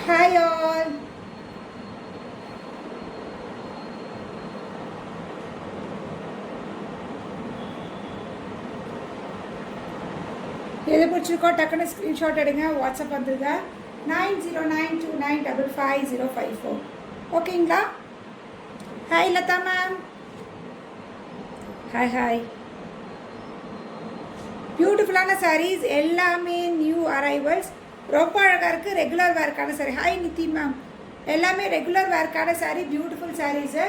Hi all. எது பிடிச்சிருக்கோ டக்குன்னு ஸ்க்ரீன்ஷாட் எடுங்க, வாட்ஸ்அப் வந்துருங்க 9092955054. ஓகேங்களா? Hi Latha ma'am. Hi hi. பியூட்டிஃபுல்லான சாரீஸ் எல்லாமே நியூ அரைவல்ஸ், ரொம்ப அழகாக இருக்குது. ரெகுலர் வேர்க்கான சாரீ. Hi Nithi ma'am. எல்லாமே ரெகுலர் வேர்க்கான சாரீ, பியூட்டிஃபுல் சாரீஸு,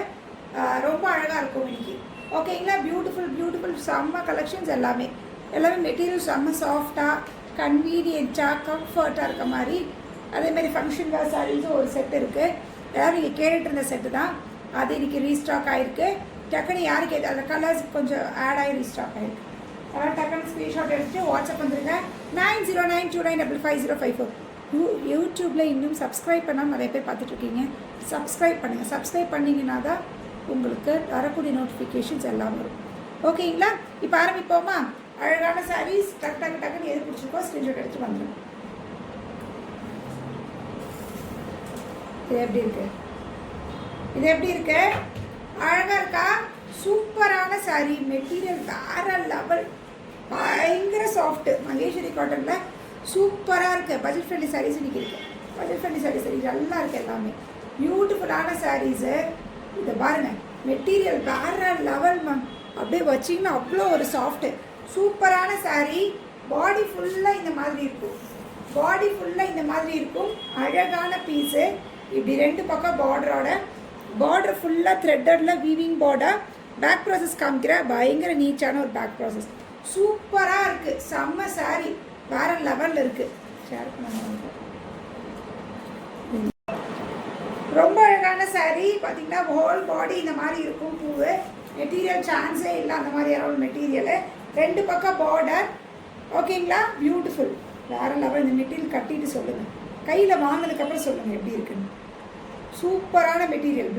ரொம்ப அழகாக இருக்கும் இன்னைக்கு. ஓகேங்களா? பியூட்டிஃபுல் செம்ம கலெக்ஷன்ஸ் எல்லாமே மெட்டீரியல் செம்ம சாஃப்டாக கன்வீனியன்ட்டாக கம்ஃபர்ட்டாக இருக்க மாதிரி. அதேமாதிரி ஃபங்க்ஷன் வேர் சாரீஸும் ஒரு செட் இருக்குது. எல்லோரும் நீங்கள் கேட்டுட்டு இருந்த செட்டு தான், அது இன்றைக்கி ரீஸ்டாக் ஆகிருக்கு. டக்குன்னு யாருக்கு எது அந்த கலர்ஸ் கொஞ்சம் ஆட் ஆகி ரீஸ்டாக் ஆகிருக்கு. அதனால் டக்குன்னு ஸ்க்ரீன்ஷாட் எடுத்துட்டு வாட்ஸ்அப் வந்துருங்க 9092955054. யூடியூப்பில் இன்னும் சப்ஸ்கிரைப் பண்ணால் நிறைய பேர் பார்த்துட்ருக்கீங்க. சப்ஸ்கிரைப் பண்ணுங்கள். சப்ஸ்கிரைப் பண்ணிங்கன்னா தான் உங்களுக்கு வரக்கூடிய நோட்டிஃபிகேஷன்ஸ் எல்லாம் வரும். ஓகேங்களா? இப்போ ஆரம்பிப்போமா? அழகான சாரீஸ் டக்குன்னு எது பிடிச்சிருக்கோ ஸ்க்ரீன்ஷாட் எடுத்து வந்துடும். இது எப்படி இருக்கு? அழகா இருக்கா? சூப்பரான சாரீ. மெட்டீரியல் வேற லெவல், பயங்கர சாஃப்ட். மகேஸ்வரி காட்டன்ல சூப்பராக இருக்குது. பட்ஜெட் ஃப்ரெண்ட்லி சாரீஸ் இன்னைக்கு இருக்குது. பட்ஜெட் ஃப்ரெண்ட்லி சாரீஸ் நல்லா இருக்குது. எல்லாமே பியூட்டிஃபுல்லான சாரீஸு. இதை பாருங்கள், மெட்டீரியல் வேற லெவல் மேம். அப்படியே வச்சிங்கன்னா அவ்வளோ ஒரு சாஃப்ட்டு சூப்பரான சாரீ. பாடி ஃபுல்லாக இந்த மாதிரி இருக்கும். அழகான பீஸு. இப்படி ரெண்டு பக்கம் பார்டர் ஃபுல்லாக த்ரெட்டடில் வீவிங் பார்டர். பேக் ப்ராசஸ் காமிக்கிற பயங்கர நீட்டான ஒரு பேக் ப்ராசஸ். சூப்பராக இருக்குது. செம்ம சாரீ, வேற லெவலில் இருக்குது. ஷேர் பண்ண ரொம்ப அழகான சாரீ. பார்த்தீங்கன்னா ஹோல் பாடி இந்த மாதிரி இருக்கும். பூவு மெட்டீரியல் சான்ஸே இல்லை, அந்த மாதிரி அரௌண்ட் மெட்டீரியலு. ரெண்டு பக்கம் பார்டர். ஓகேங்களா? பியூட்டிஃபுல், வேறு லெவல். இந்த மெட்டீரியல் கட்டிட்டு சொல்லுங்கள், கையில் வாங்கினதுக்கப்புறம் சொல்லுங்கள் எப்படி இருக்குன்னு. சூப்பரான மெட்டீரியல்.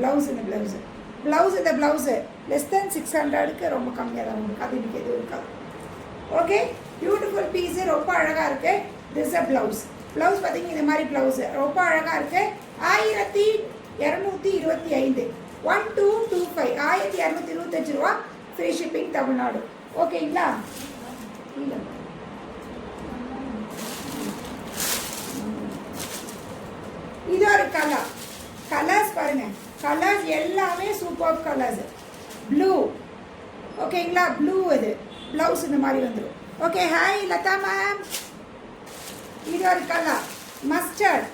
இந்த ப்ளவுஸு லெஸ் தென் 600க்கு ரொம்ப கம்மியாக தான் உங்களுக்கு. அது இன்றைக்கி எதுவும் இருக்காது. ஓகே, பியூட்டிஃபுல் பீஸு, ரொம்ப அழகாக இருக்குது. திஸ் அ ப்ளவுஸ் பார்த்தீங்கன்னா இந்த மாதிரி ப்ளவுஸு ரொம்ப அழகாக இருக்குது. 1225 1225 1225 ரூபா. Free shipping Tamil Nadu. ஓகேங்களா? இது ஒரு கலர்ஸ் பாருங்கள். கலர்ஸ் எல்லாமே சூப்பர் கலர்ஸ். ப்ளூ. ஓகேங்களா? ப்ளூ. இது ப்ளவுஸ் இந்த மாதிரி வந்துடும். Okay, hi Latha ma'am. இது ஒரு கலர் மஸ்டர்ட்.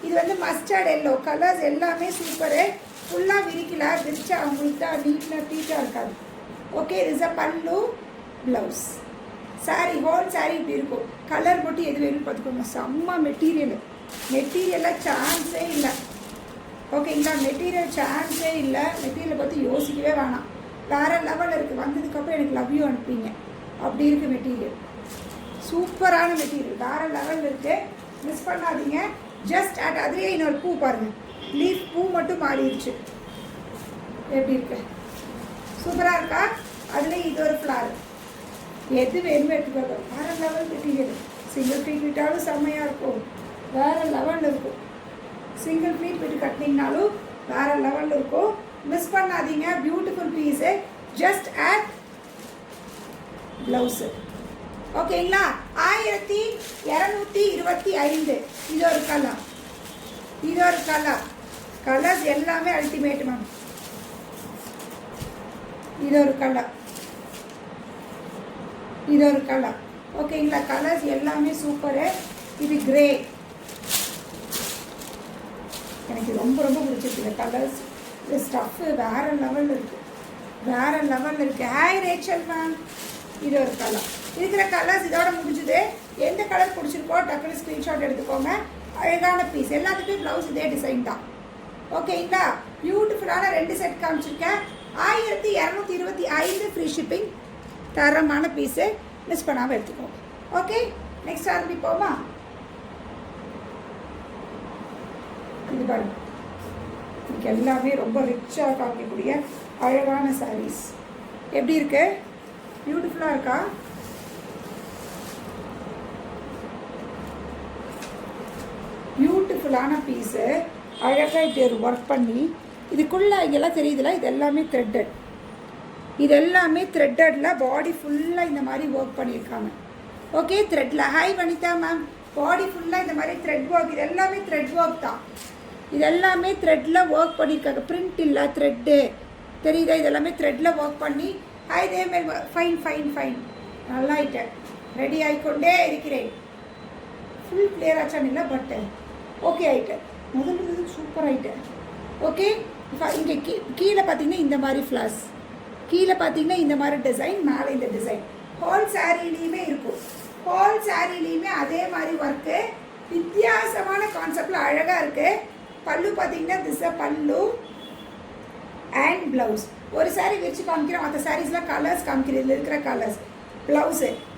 இது வந்து மஸ்டர்ட் எல்லோ. கலர்ஸ் எல்லாமே சூப்பரு. ஃபுல்லாக விரிச்சா அவங்களுக்கு தான் நீட்டாக இருக்காது. ஓகே, இது பல்லு, ப்ளவுஸ். சாரீ ஹோல் சாரீ இப்படி இருக்கும். கலர் மட்டும் எது வேணும்னு பார்த்துக்கோங்க. செம்ம மெட்டீரியலாக சான்ஸே இல்லை. ஓகேங்களா? மெட்டீரியலை பற்றி யோசிக்கவே வேணாம். வேறு லெவலில் இருக்குது. வந்ததுக்கப்புறம் எனக்கு லவ் யூ அனுப்பிங்க. அப்படி இருக்குது மெட்டீரியல். சூப்பரான மெட்டீரியல், வேறு லெவலில் இருக்குது. மிஸ் பண்ணாதீங்க. ஜஸ்ட் அதுலேயே இன்னொரு பூ பாருங்கள். லீஃப் பூ மட்டும் மாறிடுச்சு. எப்படி இருக்கு? சூப்பராக இருக்கா? அதுலேயே இது ஒரு ஃப்ளார். எது வேணுமோ எடுத்துக்கோங்க. வேறு லெவல் மெட்டீரியல். சிங்கிள் ஃபீட் விட்டாலும் செம்மையாக இருக்கும். வேறு லெவலில் இருக்கும். சிங்கிள் ஃபீட் விட்டு கட்டினீங்கனாலும் வேறு லெவலில் இருக்கும். மிஸ் பண்ணாதீங்க. Beautiful piece. Just add blouse. ஓகேங்களா? 1225. இது ஒரு கலர். கலர்ஸ் எல்லாமே அல்டிமேட் மேம். இது ஒரு கலர். ஓகேங்களா? கலர்ஸ் எல்லாமே சூப்பரு. இது கிரே. எனக்கு ரொம்ப பிடிச்சிருக்கு இந்த கலர்ஸ். இந்த ஸ்டஃப்பு வேறு லெவலில் இருக்குது. Hi Rachel ma'am. இது ஒரு கலர். இருக்கிற கலர்ஸ் இதோட முடிஞ்சுது. எந்த கலர் பிடிச்சிருக்கோ டக்குனு ஸ்க்ரீன்ஷாட் எடுத்துக்கோங்க. அழகான பீஸ். எல்லாத்துக்கும் ப்ளவுஸ் இதே டிசைன் தான். ஓகேங்களா? பியூட்டிஃபுல்லான 2 செட் காமிச்சிருக்கேன். 1225 ஃப்ரீ ஷிப்பிங். தரமான பீஸு, மிஸ் பண்ணாமல் எடுத்துக்கோங்க. ஓகே, நெக்ஸ்ட் ஆரம்பிப்போமா? இது பாருங்க, இதுக்கு எல்லாமே ரொம்ப ரிச்சாக காமிக்கக்கூடிய அழகான சாரீஸ். எப்படி இருக்கு? பியூட்டிஃபுல்லாக இருக்கா? பியூட்டிஃபுல் பியூட்டிஃபுல்லான பீஸு. அழகாக இப்படி ஒரு ஒர்க் பண்ணி இதுக்குள்ளே இங்கெல்லாம் தெரியுதுல, இது எல்லாமே த்ரெட்டட். இது எல்லாமே த்ரெட்டடில் பாடி ஃபுல்லாக இந்த மாதிரி ஒர்க் பண்ணியிருக்காங்க. ஓகே, த்ரெட்டில். Hi Vanitha ma'am. பாடி ஃபுல்லாக இந்த மாதிரி த்ரெட் ஒர்க். இது எல்லாமே த்ரெட் ஒர்க் தான். இது எல்லாமே த்ரெட்டில் ஒர்க் பண்ணியிருக்காங்க. பிரிண்ட் இல்லை, த்ரெட்டு தெரியுதா? இது எல்லாமே த்ரெட்டில் ஒர்க் பண்ணி. ஹாய் தேமேல். Fine fine fine. நல்லா ஆயிட்டேன். ரெடி ஆகிக்கொண்டே இருக்கிறேன். ஃபுல் கிளியர் ஆச்சான் இல்லை, பட்டு ஓகே ஆகிட்டேன். முதல்ல சூப்பர் ஆகிட்டேன். ஓகே, இங்கே கீழே பார்த்தீங்கன்னா இந்த மாதிரி ஃப்ளாஸ், கீழே பார்த்தீங்கன்னா இந்த மாதிரி டிசைன், மேலே இந்த டிசைன். ஹால் சாரீலேயுமே இருக்கும். ஹால் சாரீலேயுமே அதே மாதிரி ஒர்க்கு. வித்தியாசமான கான்செப்டில் அழகாக இருக்குது. பல்லு பார்த்தீங்கன்னா திஸ் பல்லு அண்ட் ப்ளவுஸ். ஒரு சாரீ விரிச்சு காமிக்கிறோம், மற்ற சாரீஸ்லாம் கலர்ஸ் காமிக்கிறேன். இதில் இருக்கிற கலர்ஸ்.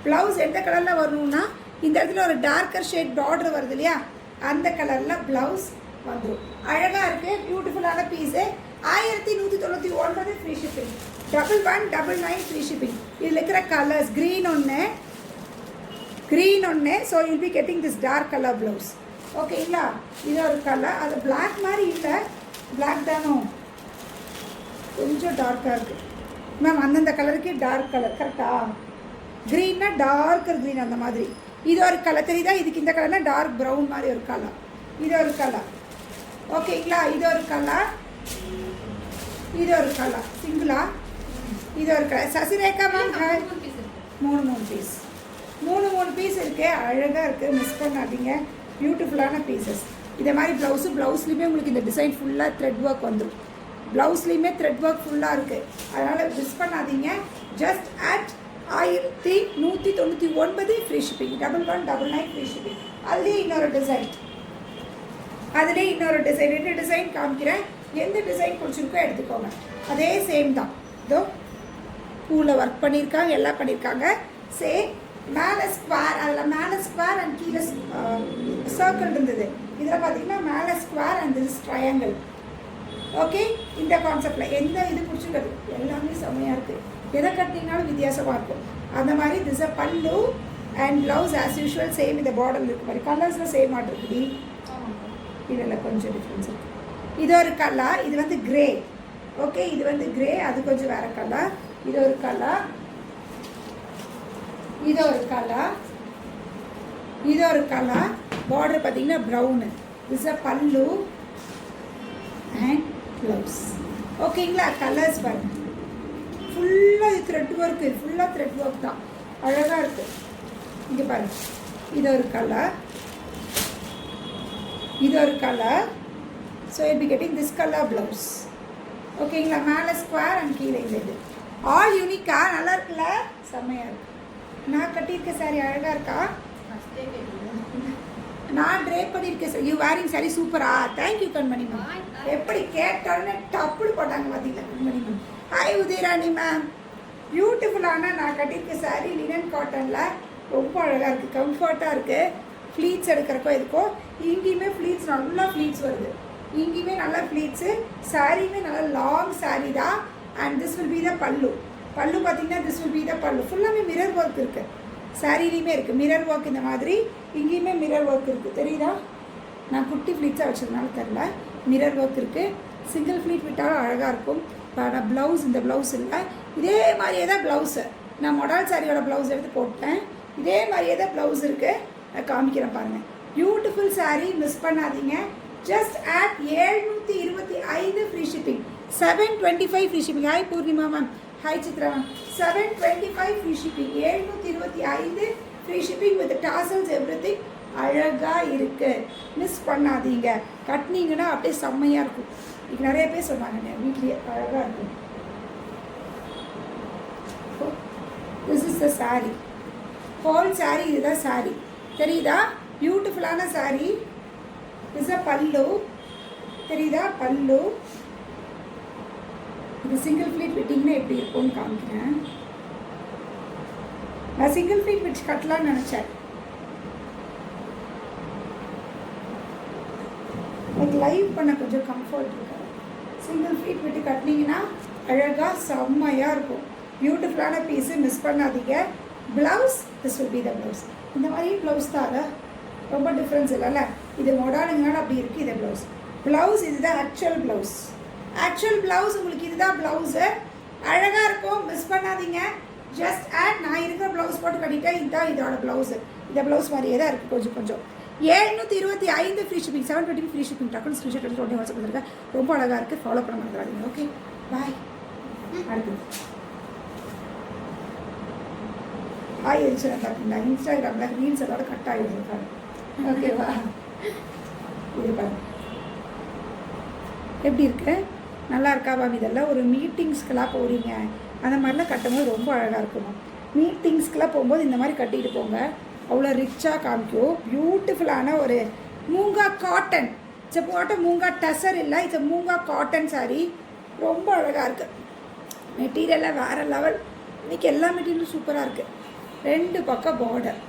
ப்ளவுஸ் எந்த கலரில் வரணும்னா இந்த இடத்துல ஒரு டார்க்கர் ஷேட் பார்டர் வருது இல்லையா, அந்த கலரில் ப்ளவுஸ் வந்துடும். அழகாக இருக்குது. பியூட்டிஃபுல்லான piece. 1199 free shipping. 1199 free shipping. இதில் இருக்கிற கலர்ஸ் க்ரீன் ஒன்று. So you'll be getting this dark colour blouse. ஓகேங்களா? இது ஒரு கலர். அது பிளாக் மாதிரி இல்லை, பிளாக் தானோ, கொஞ்சம் டார்க்காக இருக்குது மேம். அந்தந்த கலருக்கு டார்க் கலர் கரெக்டா? க்ரீன்னா டார்க்கர் க்ரீன் அந்த மாதிரி. இது ஒரு கலர் தெரியுதா? இதுக்கு இந்த கலர்னா டார்க் ப்ரௌன் மாதிரி ஒரு கலர். இது ஒரு கலர். ஓகேங்களா? இது ஒரு கலர், இது ஒரு கலர் சிங்கிளா. இது ஒரு கலர். சசிரேகா மேம் மூணு பீஸ் இருக்குது. அழகாக இருக்குது, மிஸ் பண்ணாதீங்க. பியூட்டிஃபுல்லான பீசஸ். இதே மாதிரி ப்ளவுஸ்லேயுமே உங்களுக்கு இந்த டிசைன் ஃபுல்லாக த்ரெட் ஒர்க் வந்துடும். ப்ளவுஸ்லேயுமே த்ரெட் ஒர்க் ஃபுல்லாக இருக்குது. அதனால் மிஸ் பண்ணாதீங்க. Just at 1199 free shipping. 1199 free shipping. அதுலேயே இன்னொரு டிசைன். 2 டிசைன் காமிக்கிறேன். எந்த டிசைன் பிடிச்சிருக்கோ எடுத்துக்கோங்க. அதே சேம் தான். இதோ பூவில் ஒர்க் பண்ணியிருக்காங்க, எல்லாம் பண்ணியிருக்காங்க. சேம். மேலே ஸ்கொயர், அதில் மேலே ஸ்கொயர் அண்ட் கீழே சர்க்கிள் இருந்தது. இதில் பார்த்தீங்கன்னா மேலே square and this triangle. Okay, இந்த கான்செப்டில் எந்த இது பிடிச்சிருக்கிறது எல்லாமே செம்மையாக இருக்குது. எதை கட்டிங்கனாலும் வித்தியாசமாக இருக்கும். அந்த மாதிரி திஸ் பல்லு and blouse as usual same. இந்த பார்டர் இருக்க மாதிரி கலர்ஸில் சேம் ஆட் இருக்குது. இதில் கொஞ்சம் டிஃப்ரென்ஸ் இருக்குது. இது ஒரு கலர். இது வந்து கிரே. ஓகே, இது வந்து கிரே. அது கொஞ்சம் வேறு கலர். இது ஒரு கலர். இது ஒரு கலர். இது ஒரு கலர். பார்டர் பார்த்தீங்கன்னா ப்ரௌனு. திஸ் பல்லு அண்ட் ப்ளவுஸ். ஓகேங்களா? கலர்ஸ் பாருங்க. ஃபுல்லாக இது த்ரெட் ஒர்க். இது ஃபுல்லாக த்ரெட் ஒர்க் தான். அழகாக இருக்குது. இங்கே பாருங்கள். இது ஒரு கலர். இது ஒரு colour. So you'll be getting this colour blouse. ஓகேங்களா? மேலே ஸ்கொயர் அண்ட் கீழே இது ஆல் யூனிக்காக நல்லா இருக்குல்ல? செம்மையாக இருக்குது. நான் கட்டியிருக்க சாரி அழகாக இருக்கா? நான் ட்ரேப் பண்ணியிருக்கேன் சார். யூ வேரிங் சாரி சூப்பரா? தேங்க்யூ கண்மணி மேம். எப்படி கேட்டாலுமே டப்புடு போட்டாங்க பார்த்தீங்களா கண்மணி மேம். Hi Udayarani ma'am. பியூட்டிஃபுல்லான நான் கட்டியிருக்க சாரி லினன் காட்டனில் ரொம்ப அழகாக இருக்குது, கம்ஃபர்ட்டாக இருக்குது. ஃப்ளீட்ஸ் எடுக்கிறக்கோ இதுக்கோ இங்கேயுமே ஃப்ளீட்ஸ், நல்லா ஃப்ளீட்ஸ் வருது. இங்கேயுமே நல்லா ஃப்ளீட்ஸு. சாரியுமே நல்லா லாங் சாரி தான். அண்ட் திஸ் வில் பி த பல்லு. பல்லு பார்த்தீங்கன்னா திஸ் வில் பி த பல்லு. ஃபுல்லாகவே மிரர் ஒர்க் இருக்குது. சாரிலையுமே இருக்குது மிரர் ஒர்க். இந்த மாதிரி இங்கேயுமே மிரர் ஒர்க் இருக்குது. தெரியுதா? நான் குட்டி ஃப்ளீட்ஸாக வச்சதுனால தெரில. மிரர் ஒர்க் இருக்குது. சிங்கிள் ஃப்ளீட் விட்டாலும் அழகாக இருக்கும். ஆனால் ப்ளவுஸ் இந்த ப்ளவுஸ் இல்லை. இதே மாதிரியே தான் ப்ளவுஸு. நான் மொடால் சாரியோட ப்ளவுஸ் எடுத்து போட்டேன். இதே மாதிரியே தான் ப்ளவுஸ் இருக்குது. நான் காமிக்கிறேன் பாருங்கள். பியூட்டிஃபுல் சாரீ, மிஸ் பண்ணாதீங்க. Just add 725 free shipping. 725 free shipping. Hi Poornima ma'am. Hi Chitra ma'am. 725 free shipping. 725 free shipping with tassels everything. அழகாக இருக்குது, மிஸ் பண்ணாதீங்க. கட்டினீங்கன்னா அப்படியே செம்மையாக இருக்கும். இப்போ நிறைய பேர் சொன்னாங்க வீட்லேயே அழகாக இருக்கும். This is the sari. Whole sari. இதுதான் சாரீ. தெரியுதா? பியூட்டிஃபுல்லான சாரீ. திஸ் அ பல்லு. தெரியுதா? பல்லு. இது சிங்கிள் ஃப்ளீட் விட்டிங்கன்னா எப்படி இருக்கும்னு காமிக்கிறேன். நான் சிங்கிள் ஃப்ளீட் வச்சு கட்டலான்னு நினச்சேன். எனக்கு லைவ் பண்ண கொஞ்சம் கம்ஃபர்ட் இருக்கு. சிங்கிள் ஃப்ளீட் விட்டு கட்டினீங்கன்னா அழகாக செம்மையாக இருக்கும். பியூட்டிஃபுல்லான பீஸு, மிஸ் பண்ணாதீங்க. Blouse this will be the blouse. இந்த மாதிரி ப்ளவுஸ் தார. ரொம்ப டிஃப்ரென்ஸ் இல்லைல்ல. இது மொடானுங்கனால அப்படி இருக்குது. இது ப்ளவுஸ். ப்ளவுஸ் இதுதான் ஆக்சுவல் ப்ளவுஸ். ஆக்சுவல் ப்ளவுஸ் உங்களுக்கு இதுதான் ப்ளவுஸு. அழகாக இருக்கும், மிஸ் பண்ணாதீங்க. ஜஸ்ட் ஆட் நான் இருக்கிற ப்ளவுஸ் போட்டு கட்டிட்டேன். இதுதான் இதோட ப்ளவுஸு. இந்த ப்ளவுஸ் மாதிரியே தான் இருக்குது கொஞ்சம் கொஞ்சம். 725 ஃப்ரீ ஷிப்பிங், 720 ஃப்ரீ ஷிப்பிங். டக்குனு ஸ்க்ரீன்ஷாட் எடுத்து உடனே வாட்ஸ்அப் பண்ணிருக்கேன். ரொம்ப அழகாக இருக்குது. ஃபாலோ பண்ண மறந்துடாதீங்க. Okay bye. அடுத்து ஆயிடுச்சு பார்த்தீங்களா, இன்ஸ்டாகிராமில் ரீல்ஸ் அதோட கட் ஆகிடுது. ஓகேவா? இது பாருங்க எப்படி இருக்கு, நல்லா இருக்கா மேம்? இதெல்லாம் ஒரு மீட்டிங்ஸ்க்கெல்லாம் போகிறீங்க அந்த மாதிரிலாம் கட்டும்போது ரொம்ப அழகாக இருக்கணும். மீட்டிங்ஸ்க்கெலாம் போகும்போது இந்த மாதிரி கட்டிட்டு போங்க, அவ்வளோ ரிச்சாக காமிக்கும். பியூட்டிஃபுல்லான ஒரு மூங்கா காட்டன். இட்ஸ் போட்ட மூங்கா டசர் இல்லை, இட்ஸ் மூங்கா காட்டன் சாரீ. ரொம்ப அழகாக இருக்குது. மெட்டீரியலாக வேறு லெவல். இன்றைக்கி எல்லா மெட்டீரியலும் சூப்பராக இருக்குது. 2 பக்கம் பார்டர்,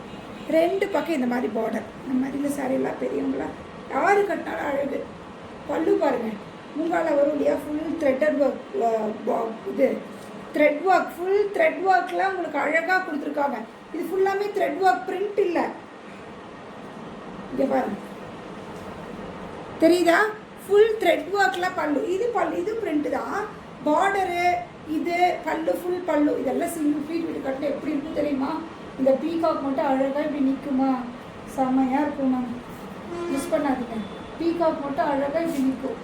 2 பக்கம் இந்த மாதிரி பார்டர். இந்த மாதிரி இந்த சாரீலாம் பெரியவங்களா யாரு கட்டினாலும் அழகு. பல்லு பாருங்கள், மூங்காவில் வரும் இல்லையா, ஃபுல் த்ரெட்டட் ஒர்க். இது த்ரெட் ஒர்க், ஃபுல் த்ரெட் ஒர்க்லாம் உங்களுக்கு அழகாக கொடுத்துருக்காங்க. இது ஃபுல்லாமே த்ரெட் ஒர்க், பிரிண்ட் இல்லை. இங்கே பாருங்க, தெரியுதா? ஃபுல் த்ரெட் ஒர்க்கில் பல்லு. இது பல்லு, இது பிரிண்ட் தான். பார்டரு இது பல்லு, ஃபுல் பல்லு. இதெல்லாம் சிங்கிள் ஃபீட் வீடு கட்டில் எப்படி இருக்கும் தெரியுமா? இந்த பீகாக் மட்டும் அழகாக இப்படி நிற்குமா, செம்மையாக இருக்குமா. மிஸ் பண்ணாதீங்க. பீகாக் மட்டும் அழகாக இப்படி நிற்கும்,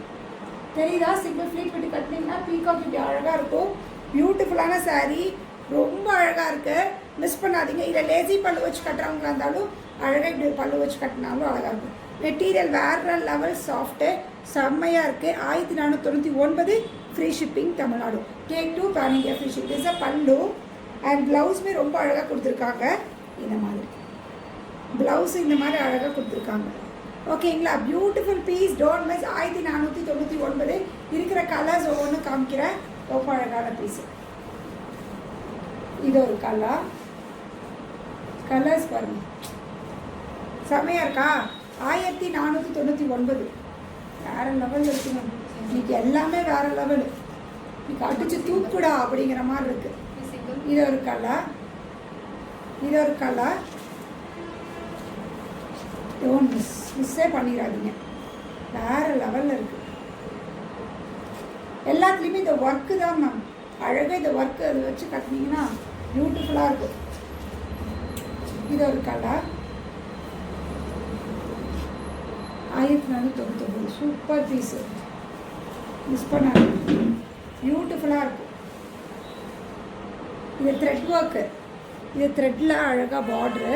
தெரியுதா? சிங்கிள் ஃப்ளீட் வீட்டு கட்டினீங்கன்னா பீகாக் இப்படி அழகாக இருக்கும். பியூட்டிஃபுல்லான சாரீ, ரொம்ப அழகாக இருக்குது. மிஸ் பண்ணாதீங்க. இதை லேசி பல்லு வச்சு கட்டுறவங்களா இருந்தாலும் அழகாக இப்படி பல்லு வச்சு கட்டினாலும் அழகாக இருக்கும். மெட்டீரியல் வேறு லெவல் சாஃப்ட்டு, செம்மையாக இருக்குது. 1499 free shipping Tamil Nadu. Take 2 pan India free shipping. Is pallu and ப்ளவுஸுமே ரொம்ப அழகாக கொடுத்துருக்காங்க. இந்த மாதிரி ப்ளவுஸு இந்த மாதிரி அழகாக கொடுத்துருக்காங்க. ஓகேங்களா? Beautiful piece, don't miss. 1499 இருக்கிற கலர்ஸ் ஒவ்வொன்றும் காமிக்கிறேன். ரொம்ப அழகான பீஸு. இது ஒரு கலர்ஸ் பாருங்கள், செம்மையாக இருக்கா? 1499 வேறு லெவலில் இருக்குங்க. இன்னைக்கு எல்லாமே வேறு லெவலு. இன்னைக்கு அடிச்சு தூக்குடா அப்படிங்கிற மாதிரி இருக்குது. இது ஒரு கலர், இது ஒரு கலர். டோன்ட் மிஸ்ஸே பண்ணிடாதீங்க. வேறு லெவலில் இருக்குது. எல்லாத்துலேயுமே இந்த ஒர்க்கு தான் மேம் அழகாக. இந்த ஒர்க்கு அதை வச்சு கட்டினீங்கன்னா பியூட்டிஃபுல்லாக இருக்கும். இது ஒரு கலர், 1499 சூப்பர் பீஸு. மிஸ் பண்ணாது, பியூட்டிஃபுல்லாக இருக்கும். இது த்ரெட் ஒர்க்கு, இது த்ரெட்டில் அழகாக பார்ட்ரு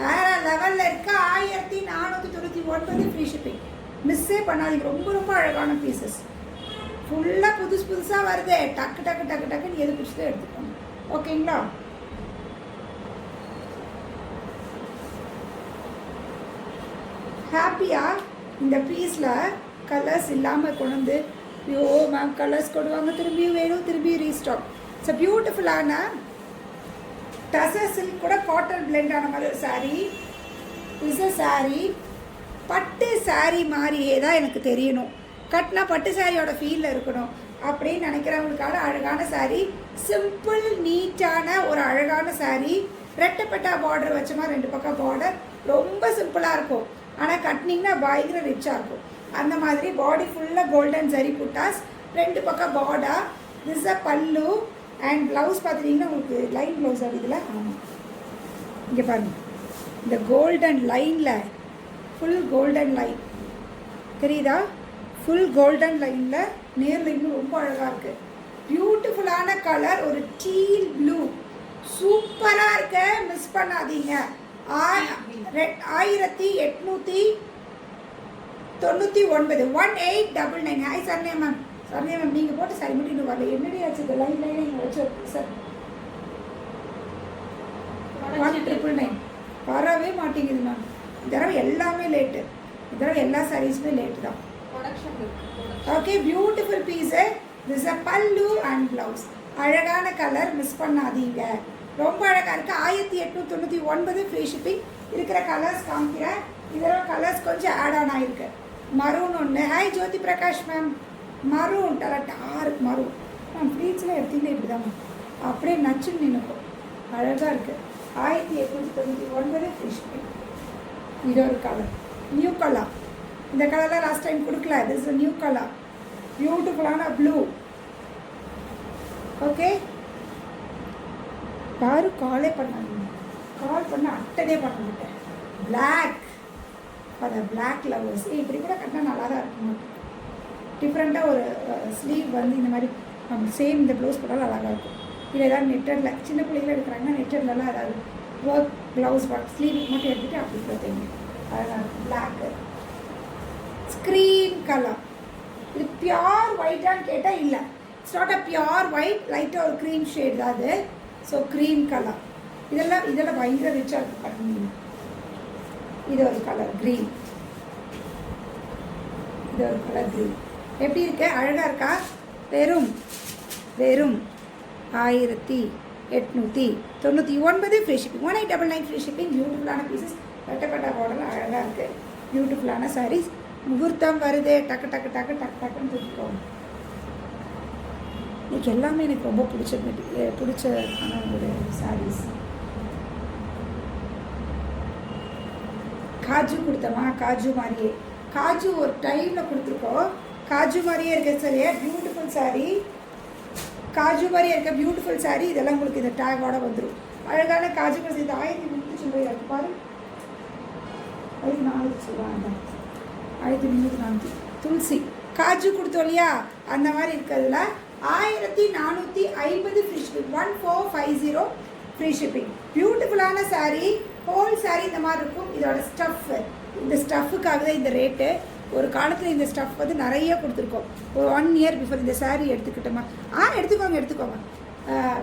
வேறு லெவலில் இருக்குது. 1499 ஃப்ரீ ஷிப்பிங். மிஸ்ஸே பண்ணாதீங்க. ரொம்ப ரொம்ப அழகான பீசஸ். ஃபுல்லாக புதுசாக வருது. டக்கு டக்கு டக்கு டக்குன்னு எது பிடிச்சதோ எடுத்துக்கோங்க. ஓகேங்களா? ஹாப்பியாக இந்த பீஸில் கலர்ஸ் இல்லாமல் கொண்டு வந்து, ஐயோ மேம் கலர்ஸ் கொடுவாங்க, திரும்பியும் வேணும், திரும்பியும் ரீஸ்டாக். இட்ஸ் பியூட்டிஃபுல்லான டசர் சில்க் கூட காட்டன் பிளெண்ட் ஆன மாதிரி ஒரு சாரீ. இஸ் சாரீ பட்டு சாரீ மாதிரியே தான் எனக்கு தெரியணும். கட்டினா பட்டு சாரியோட ஃபீலில் இருக்கணும் அப்படின்னு நினைக்கிறவங்களுக்கான அழகான சாரீ. சிம்பிள் நீட்டான ஒரு அழகான சாரீ. ரெட்டப்பட்டா பார்டர் வச்ச மாதிரி 2 பக்கம் பார்டர். ரொம்ப சிம்பிளாக இருக்கும், ஆனால் கட்டினீங்கன்னா பயங்கர ரிச்சாக இருக்கும். அந்த மாதிரி பாடி ஃபுல்லாக கோல்டன் ஜரி புட்டாஸ், 2 பக்கம் border. This a pallu and blouse பார்த்துட்டிங்கன்னா உங்களுக்கு லைன் ப்ளவுஸ் அப்படி இதில். ஆமாம், இங்கே பாருங்கள், இந்த கோல்டன் லைனில் ஃபுல் கோல்டன் லைன் தெரியுதா? ஃபுல் கோல்டன் லைனில் நேரில் இன்னும் ரொம்ப அழகாக இருக்குது. பியூட்டிஃபுல்லான கலர், ஒரு டீல் ப்ளூ, சூப்பராக இருக்கு. மிஸ் பண்ணாதீங்க. 1899 1899. ஹாய் சர்ணே மேம். சர்ணே மேம் நீங்கள் போட்டு சரி மட்டும் இன்னும் வரல. என்னடி ஆச்சு? இந்த லைன் நீங்கள் வச்சு சார் 1999 வரவே மாட்டேங்குது மேம். இந்த தடவை எல்லாமே லேட்டு. இந்த தடவை எல்லா சாரீஸுமே லேட்டு தான். Okay, beautiful piece. This a pallu and blouse. அழகான கலர், மிஸ் பண்ணாதீங்க. ரொம்ப அழகாக இருக்குது. 1899 ஃப்ரீ ஷிப்பிங். இருக்கிற கலர்ஸ் காமிக்கிறேன். இதெல்லாம் கலர்ஸ் கொஞ்சம் ஆட் ஆன் ஆகிருக்கு. மரூன் ஒன்று. ஹாய் ஜோதி பிரகாஷ் மேம். மரூன் நல்லா டார்க் மரூன் மேம். ப்ளீட்ஸ்லாம் எடுத்தீங்கன்னா இப்படி தான் மேம், அப்படியே நச்சுன்னு நினைக்கும். அழகாக இருக்குது. 1899 ஃப்ரீ ஷிப்பிங். இது ஒரு கலர், நியூ கலர். இந்த கலர்லாம் லாஸ்ட் டைம் கொடுக்கல. திஸ் இஸ் நியூ கலர், பியூட்டிஃபுல்லான ப்ளூ. ஓகே, யாரும் காலே பண்ணாங்க, கால் பண்ண அட்டனே பண்ண மாட்டேன். Black for the black lovers. இப்படி கூட கட்டினா நல்லா தான் இருக்கும். டிஃப்ரெண்ட்டாக ஒரு ஸ்லீவ் வந்து இந்த மாதிரி சேம் இந்த ப்ளவுஸ் போட்டாலும் அழகாக இருக்கும். இல்லை ஏதாவது நெட்டரில் சின்ன பிள்ளைகள் எடுக்கிறாங்கன்னா நெட்டர்லலாம் ஏதாவது ஒர்க் ப்ளவுஸ் ஒர்க் ஸ்லீவுக்கு மட்டும் எடுத்துகிட்டு அப்படி பார்த்திங்க அழகாக இருக்கும். Black, screen colour. இது பியோர் ஒயிட்டான்னு கேட்டால் இல்லை, it's not a pure white, லைட்டாக ஒரு க்ரீம் ஷேட் தான் அது. So cream colour. இதெல்லாம் பயங்கர ரிச்சாக இருக்கும் பார்த்தீங்கன்னா. இது ஒரு கலர் க்ரீன், இது ஒரு கலர் க்ரீன். எப்படி இருக்கு, அழகாக இருக்கா? வெறும் 1899 ஃப்ரீ ஷிப்பிங், 1899 ஃப்ரீ ஷிப்பிங். பியூட்டிஃபுல்லான பீசஸ், வெட்டப்பட்ட மாடல் அழகாக இருக்குது. பியூட்டிஃபுல்லான சாரீஸ். முகூர்த்தம் வருது, டக்கு டக்கு டக்கு டக்கு டக்குன்னு தூக்கிக்கோங்க. இன்னைக்கு எல்லாமே எனக்கு ரொம்ப பிடிச்ச ஒரு சாரீஸ். காஜு கொடுத்தோமா, காஜு மாதிரியே, காஜு ஒரு டைமில் கொடுத்துருக்கோம். காஜு மாதிரியே இருக்க சரியா, பியூட்டிஃபுல் சாரீ, காஜு மாதிரியே இருக்க பியூட்டிஃபுல் சாரீ. இதெல்லாம் உங்களுக்கு இந்த டேகோட வந்துடும். அழகான காஜு கொடுத்து இது 1300 ரூபாய் இருக்கு பாரு. 1400 சொல்லுவாங்க, 1340. துளசி காஜு கொடுத்தோம் இல்லையா, அந்த மாதிரி இருக்கிறதுல 1450 ஃப்ரீ ஷிப்பிங், 1450 ஃப்ரீ ஷிப்பிங். பியூட்டிஃபுல்லான சாரீ, ஹோல் சாரீ இந்த மாதிரி இருக்கும். இதோட ஸ்டஃப், இந்த ஸ்டஃப்புக்காக தான் இந்த ரேட்டு. ஒரு காலத்தில் இந்த ஸ்டஃப் வந்து நிறைய கொடுத்துருக்கோம். ஒரு 1 இயர் பிஃபோர் இந்த சாரீ எடுத்துக்கிட்டோமா? எடுத்துக்கோங்க.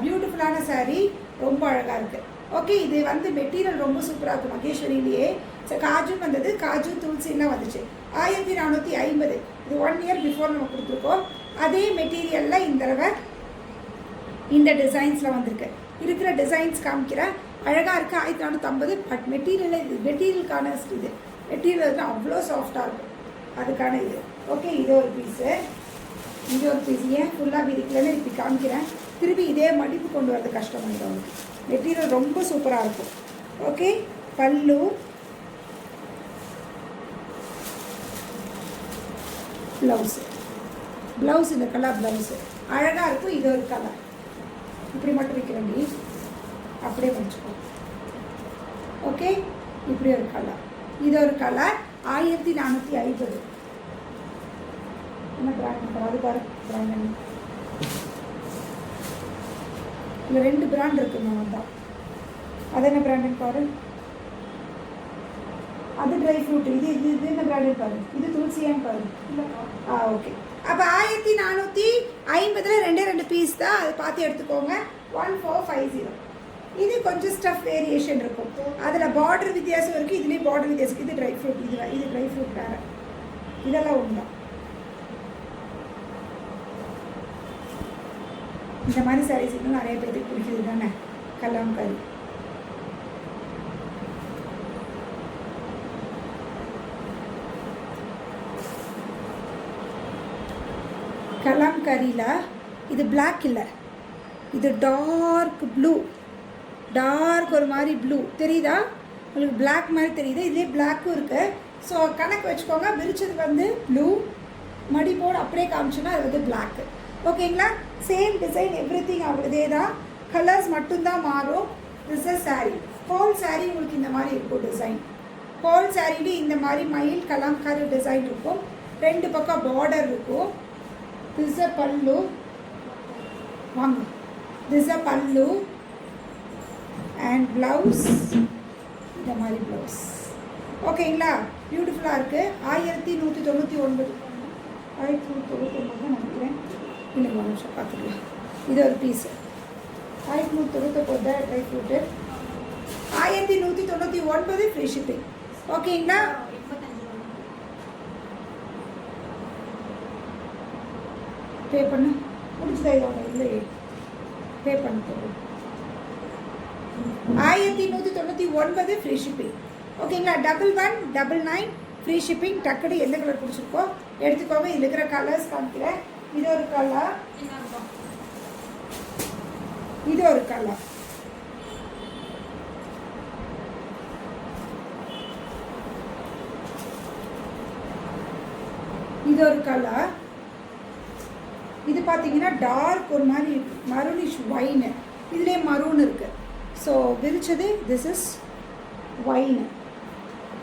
பியூட்டிஃபுல்லான சாரீ, ரொம்ப அழகாக இருக்குது. ஓகே, இது வந்து மெட்டீரியல் ரொம்ப சூப்பராக இருக்கும். மகேஸ்வரியிலேயே காஜுன்னு வந்தது, காஜு துளசிலாம் வந்துச்சு. 1450. இது 1 இயர் பிஃபோர் நம்ம கொடுத்துருக்கோம். அதே மெட்டீரியலில் இந்த தடவை இந்த டிசைன்ஸில் வந்திருக்கு. இருக்கிற டிசைன்ஸ் காமிக்கிறேன். அழகாக இருக்குது. 1450. பட் மெட்டீரியலுக்கான இது மெட்டீரியல் தான் அவ்வளோ சாஃப்டாக இருக்கும், அதுக்கான இது. ஓகே, இது ஒரு பீஸு, ஏன் ஃபுல்லாக விரிக்கலன்னு இப்படி காமிக்கிறேன். திருப்பி இதே மடிப்பு கொண்டு வரது கஷ்டமாயிடும் அவங்களுக்கு. மெட்டீரியல் ரொம்ப சூப்பராக இருக்கும். ஓகே, பல்லு, ப்ளவுஸ் இந்த கலர் ப்ளவுஸு அழகாக இருக்கும். இது ஒரு கலர், இப்படி மட்டும் வைக்கிறேன்டி, அப்படியே வச்சுக்கோ. ஓகே, இப்படி ஒரு கலர், இது ஒரு கலர். 1450. என்ன பிராண்ட் அது பாரு, பிராண்ட் இல்லை 2 பிராண்ட் இருக்குங்க. தான் அது என்ன பிராண்டுன்னு பாரு. அது ட்ரை ஃப்ரூட். இது என்ன பிராண்டு பாரு. இது துளசியான்னு பாரு. ஓகே, அப்போ 1450 2 பீஸ் தான். அது பார்த்து எடுத்துக்கோங்க. 1450. இது கொஞ்சம் ஸ்டஃப் வேரியேஷன் இருக்கும். அதில் பார்டர் வித்தியாசம் இருக்குது, இதுலேயும் பார்டர் வித்தியாசம். இது ட்ரை ஃப்ரூட், இது ட்ரை ஃப்ரூட் வேறு. இதெல்லாம் உண்டா? இந்த மாதிரி சாரீஸ் இன்னும் நிறைய பேருக்கு பிடிக்குது தானே. கலாம்காரி, கலாம்காரியில் இது பிளாக் இல்லை, இது டார்க் ப்ளூ, டார்க் ஒரு மாதிரி ப்ளூ தெரியுதா உங்களுக்கு? பிளாக் மாதிரி தெரியுது. இதுலேயே பிளாக்கும் இருக்குது. ஸோ கணக்கு வச்சுக்கோங்க. விரிச்சது வந்து ப்ளூ, மடிப்போடு அப்படியே காமிச்சோன்னா அது வந்து பிளாக்கு. ஓகேங்களா? சேம் டிசைன், எவ்ரிதிங் அவ்வளோதே தான், கலர்ஸ் மட்டும்தான் மாறும். This is sari. Whole sari உங்களுக்கு இந்த மாதிரி இருக்கும் டிசைன். ஹோல் சாரீலே இந்த மாதிரி மயில் கலாம்காரி டிசைன் இருக்கும். 2 பக்கம் பார்டர் இருக்கும். திஸ் இஸ் பல்லு, வாங்க, this is pallu and blouse. இந்த மாதிரி ப்ளவுஸ். ஓகேங்களா? பியூட்டிஃபுல்லாக இருக்குது. 1199 1199 நினைக்கிறேன். இன்னும் ஒரு நிமிஷம் பார்த்துக்கலாம். இது ஒரு piece 1199 dry fruit, 1199 free shipping. ஓகேங்களா? பே பண்ண முடிச்சுதா? இதோட இல்லையே, பே பண்ண 1199 ஃப்ரீ ஷிப்பிங். ஓகேங்களா? 1199 ஃப்ரீ ஷிப்பிங். டக்குனு எந்த கலர் பிடிச்சிருக்கோ எடுத்துக்கோங்க. இதில் இருக்கிற கலர்ஸ் காமிக்கிறேன். இது ஒரு கலர், இது ஒரு கலர். இது ஒரு கலர். இது பார்த்தீங்கன்னா டார்க் ஒரு மாதிரி மரூனிஷ் ஒயின். இதுலேயே மரூன் இருக்குது. ஸோ விரிச்சது திஸ் இஸ் ஒயின்.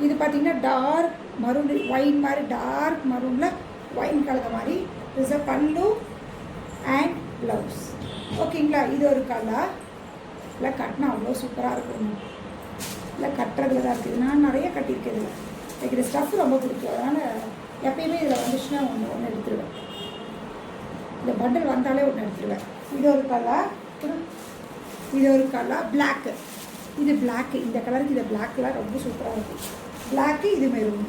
இது பார்த்தீங்கன்னா டார்க் மரூன் ஒயின் மாதிரி டார்க் மரூனில் ஒயின் கலந்த மாதிரி. This a pallu and blouse. ஓகேங்களா? இது ஒரு கலர். இல்லை கட்டினா அவ்வளோ சூப்பராக இருக்கும். இல்லை கட்டுறதுல தான் இருக்குது. நான் நிறைய கட்டியிருக்கேன். இதில் எனக்கு இந்த ஸ்டஃப் ரொம்ப பிடிக்கும். அதனால் எப்பயுமே இதில் வந்துச்சுன்னா ஒன்று எடுத்துருவேன். இந்த பண்டில் வந்தாலே ஒன்று எடுத்துருவேன். இது ஒரு கலர். இது ஒரு கலர் பிளாக்கு. இது பிளாக்கு. இந்த கலருக்கு இந்த பிளாக் கலர் ரொம்ப சூப்பராக இருக்கும். பிளாக்கு. இது மெரூன்.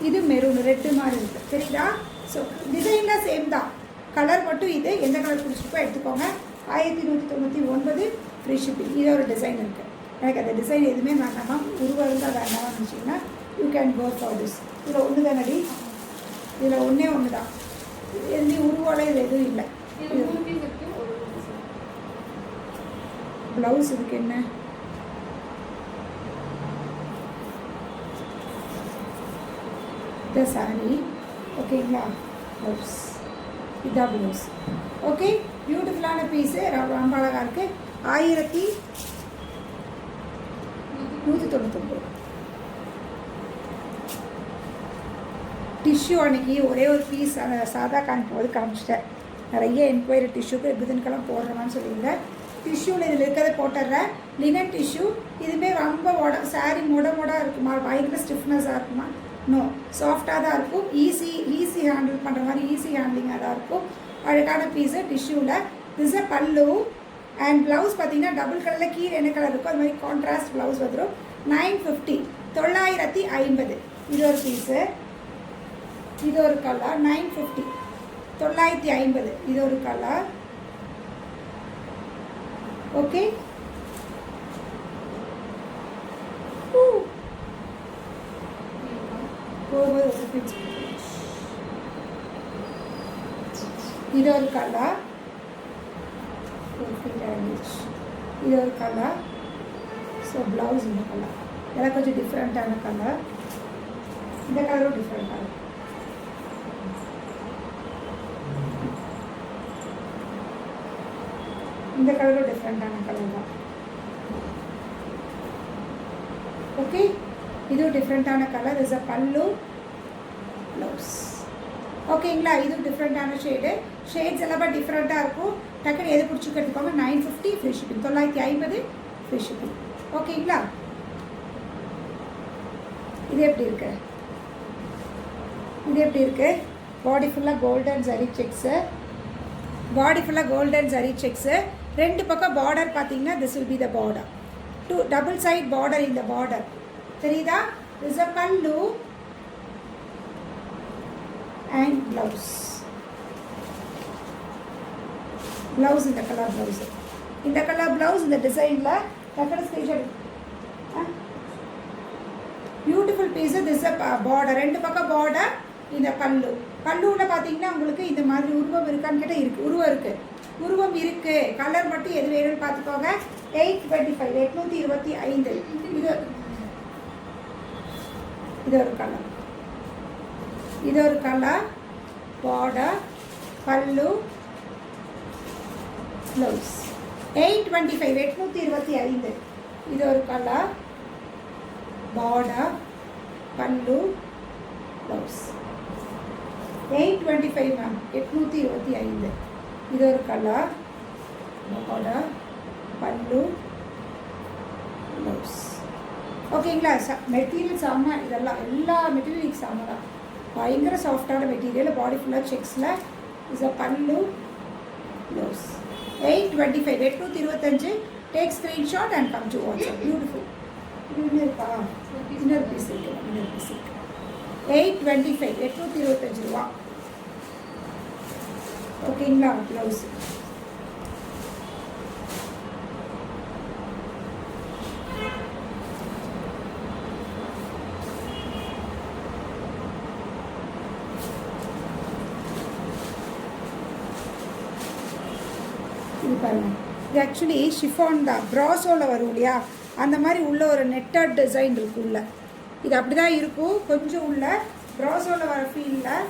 இது மெரூன் ரெட்டு மாதிரி இருக்குது. சரிங்களா? ஸோ டிசைன்லாம் சேம் தான். கலர் மட்டும் இது எந்த கலர் பிடிச்சிருக்கோ எடுத்துக்கோங்க. 1199 ஃப்ரீ ஷிப்பிங். இது ஒரு டிசைன் இருக்குது. எனக்கு அந்த டிசைன் எதுவுமே வேண்டாமா, உருவம் இருந்தால் வேண்டாமான்னு நினச்சிங்கன்னா you can go for this. இதில் ஒன்று தானடி, இதில் ஒன்றே ஒன்று தான். எதுலேயும் உருவால இது எதுவும் இல்லை. ப்ளவுஸ் இதுக்கு என்ன? இந்த சாரி. ஓகேங்களா? ப்ளவுஸ் இதான் ப்ளவுஸ். ஓகே, பியூட்டிஃபுல்லான பீஸு, ரொம்ப அழகாக இருக்குது. 1199. டிஷ்யூ அன்றைக்கி ஒரே ஒரு பீஸ் அந்த சாதா காமிக்கும் போது காமிச்சிட்டேன். நிறைய என்கொயரி டிஷ்யூக்கு புதன்கெல்லாம் போடுறேன்னு சொல்லியிருந்தேன். டிஷ்யூவில் இதில் இருக்கிறத போட்டுடுறேன். Linen tissue. இதுவுமே ரொம்ப சாரீ மொடாக இருக்குமா, பயங்கர ஸ்டிஃப்னஸாக இருக்குமா? நோ, சாஃப்டாக தான் இருக்கும். ஈஸி ஹேண்டில் பண்ணுற மாதிரி ஈஸி ஹேண்ட்லிங்காக தான் இருக்கும். அழகான piece டிஷ்யூவில். This a pallu and blouse பார்த்தீங்கன்னா டபுள் கலரில் கீழே என்ன கலர் இருக்கும் அது மாதிரி கான்ட்ராஸ்ட் ப்ளவுஸ் வந்துடும். 950. 950. இது ஒரு பீஸு. இது ஒரு கலர். 950. 950. இது ஒரு கலர். ஓகே, இது ஒரு கலர். இது ஒரு கலர். ஸோ ப்ளவுஸ் இந்த கலர். இதெல்லாம் கொஞ்சம் டிஃப்ரெண்ட்டான கலர். இந்த கலரும் டிஃப்ரெண்ட் கலர். இந்த கலரும் டிஃப்ரெண்ட்டான கலர் தான். ஓகே, இதுவும் டிஃப்ரெண்ட்டான கலர். இஸ் அ பல்லு ப்ளவுஸ். ஓகேங்களா? இதுவும் டிஃப்ரெண்ட்டான ஷேட்ஸ் எல்லாமே டிஃப்ரெண்ட்டாக இருக்கும். டக்குனு எது பிடிச்சிக்கிறதுக்கோங்க. 950 ஃப்ரீ ஷிப்பிங். 950 free shipping. ஓகேங்களா? இது எப்படி இருக்கு? இது எப்படி இருக்கு? பாடி ஃபுல்லாக கோல்டன் ஜரி செக்ஸு. பாடி ஃபுல்லாக கோல்டன் ஜரி செக்ஸு. ரெண்டு பக்கம் பார்டர் பார்த்தீங்கன்னா this will be the border. Double side border இந்த பார்டர் தெரியுதா? This a pallu and blouse. Blouse இந்த கலர் ப்ளவுஸு. இந்த கலர் ப்ளவுஸ் இந்த டிசைனில் டக்குனு screenshot. Beautiful piece. This a border. ரெண்டு பக்கம் பார்டர். இந்த பல்லுவில் பார்த்தீங்கன்னா உங்களுக்கு இந்த மாதிரி உருவம் இருக்கான்னு கேட்டால் இருக்குது. உருவம் இருக்குது. உருவம் இருக்குது. கலர் மட்டும் எது வேணும்னு பார்த்துக்கோங்க. 825. 825. இது ஒரு கலர். இது ஒரு கலர். பார்டர், பல்லு, ப்ளவுஸ். 825. 825. இது ஒரு கலர். பார்டர், பல்லு, ப்ளவுஸ். 825 மேம். 825. இது ஒரு கலர். பார்டர், பல்லு, ப்ளவுஸ். ஓகேங்களா? மெட்டீரியல் செம்ம. இதெல்லாம் எல்லா மெட்டீரியல் செம்ம தான். பயங்கர சாஃப்டான மெட்டீரியல். பாடி ஃபுல்லாக செக்ஸில். இஸ் அ பல்லு blouse. 825. 825. Take screenshot and come to WhatsApp. Beautiful. இது இன்னும் இருக்கா? இன்னொரு பீஸ் இருக்கு. இன்னொரு பீஸ் இருக்கு. 825. 825 ரூபா. ஓகேங்களா? ப்ளவுஸ். இது பாருங்க. இது ஆக்சுவலி ஷிஃபான் தான். ப்ராஸோவில் வரும் இல்லையா, அந்த மாதிரி உள்ள ஒரு நெட்டட் டிசைன் இருக்குல்ல. இது அப்படி தான் இருக்கும். கொஞ்சம் உள்ள ப்ராஸோவில் வர ஃபீலில்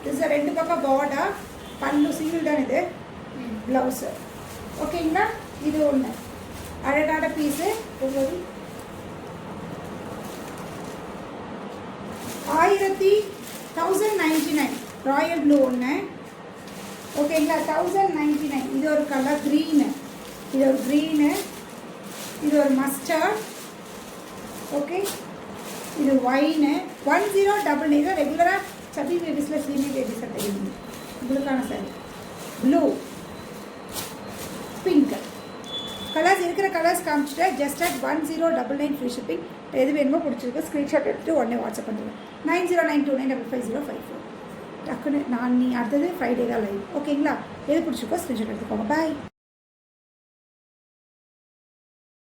இது 2 பக்கம் பார்டர், பல்லு சீல் தான் இது, ப்ளவுஸு. ஓகேங்களா? இது ஒன்று அழகான பீஸு. 1099 ராயல் ப்ளூ ஒன்று. ஓகேங்களா? 1099. இது ஒரு கலர் க்ரீனு, இது ஒரு க்ரீனு, இது ஒரு மஸ்டர்ட். ஓகே, இது ஒயினு. 1099 இது ரெகுலராக சபி பேபிஸில் ஸ்லீமி பேபிஸை தெரியுங்க. உங்களுக்கான சாரி ப்ளூ, பிங்க் கலர்ஸ் இருக்கிற கலர்ஸ் காமிச்சிட்டு ஜஸ்ட் அட் 1099 ஃப்ரீ ஷிப்பிங். எது வேணுமோ பிடிச்சிருக்கு ஸ்க்ரீன்ஷாட் எடுத்துகிட்டு உடனே வாட்ஸ்அப் பண்ணுவேன். 9092955054. டக்குன்னு நீ அடுத்தது ஃப்ரைடே தான் லைவ். ஓகேங்களா? எது பிடிச்சிருக்கோ ஸ்க்ரீன்ஷாட் எடுத்துக்கோங்க. பாய்.